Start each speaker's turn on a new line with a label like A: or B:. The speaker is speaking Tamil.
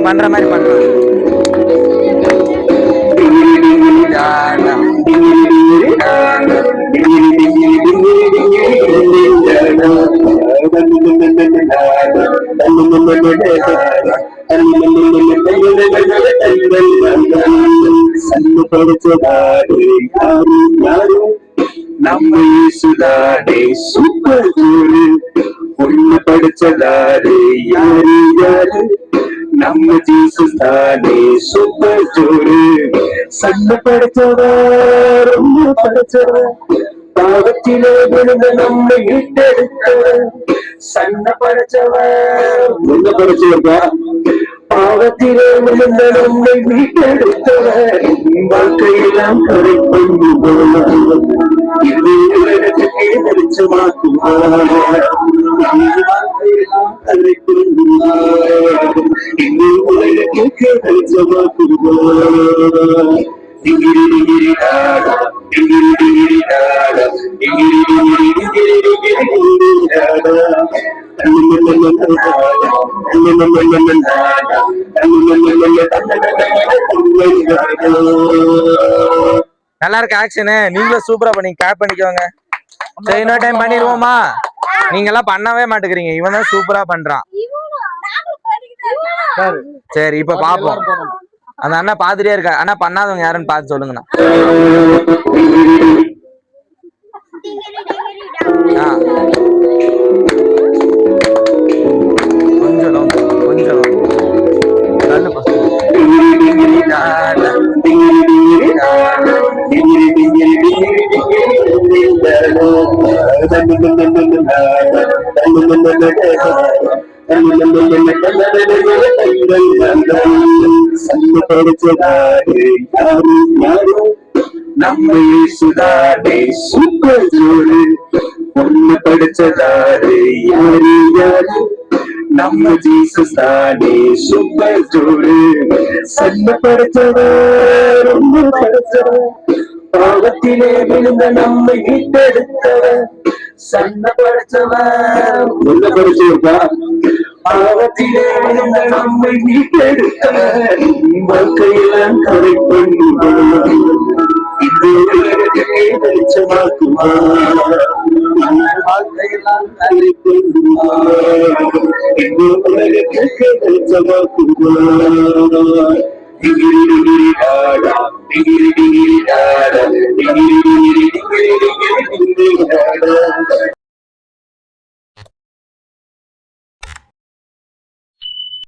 A: நாங்க பண்ற மாதிரி பண்றோம்.
B: நம்ம இயேசுதானே சூப்பர் ஜோரு, ஒண்ணு படிச்சதாரு யாரு யாரு, நம்ம ஜீசஸ் தானே சூப்பர் ஜோரு. சண்டை படிச்சவர் ரொம்ப படிச்சவர், பாவத்திலே விழுந்த நம்மை மீட்டெடுத்தவர். சண்டை படிச்சவர் ஒண்ணு படிச்சவர்பா, பாவத்திலே விழுந்த நம்மை மீட்டெடுத்தவர். வாழ்க்கையெல்லாம் கரை கொண்டு போவார், இது உலகத்துக்கே வெளிச்சமாக்குவார். வாழ்க்கையெல்லாம் கரை கொண்டு போவார், இது உலகத்துக்கே வெளிச்சமாக்குவார். டிகிரி டிகிரி டாடா, டிகிரி டிகிரி டாடா, டிகிரி டிகிரி டிகிரி டிகிரி டிகிரி டாடா.
A: நல்லா இருக்கு ஆக்ஷனு. நீங்களும் சூப்பரா பண்ணி கிளாப் பண்ணிக்கோங்க. சரி, இன்னொரு டைம் பண்ணிடுவோமா? நீங்க எல்லாம் பண்ணவே மாட்டேங்கிறீங்க. இவன் தான் சூப்பரா பண்றான். சரி, இப்ப பாப்போம். அந்த அண்ணா பாத்துட்டே இருக்கா. அண்ணா பண்ணாதவங்க யாருன்னு பார்த்து சொல்லுங்கண்ணா. கொஞ்சம் கொஞ்சம்
B: நம்ம இயேசுதானே சூப்பர் ஜோரு, ஒண்ணு படிச்சதாரு யாரு யாரு, நம்ம ஜீசஸ் தானே சூப்பர் ஜோரு. சண்டை படிச்சவர் ரொம்ப படிச்சவர், பாவத்திலே விழுந்த நம்மை மீட்டெடுத்தவர். சண்டை படிச்சவர் ஒண்ணு படிச்சவர்பா, பாவத்திலே விழுந்த நம்மை மீட்டெடுத்தவர். வாழ்க்கையெல்லாம் கரை கொண்டு போவார், இது உலகத்துக்கே வெளிச்சமாக்குவார். வாழ்க்கையெல்லாம் கரை கொண்டு போவார், இது உலகத்துக்கே வெளிச்சமாக்குவார். டிகிரி டிகிரி டாடா, டிகிரி டிகிரி டாடா, டிகிரி டிகிரி டிகிரி டிகிரி டிகிரி டாடா.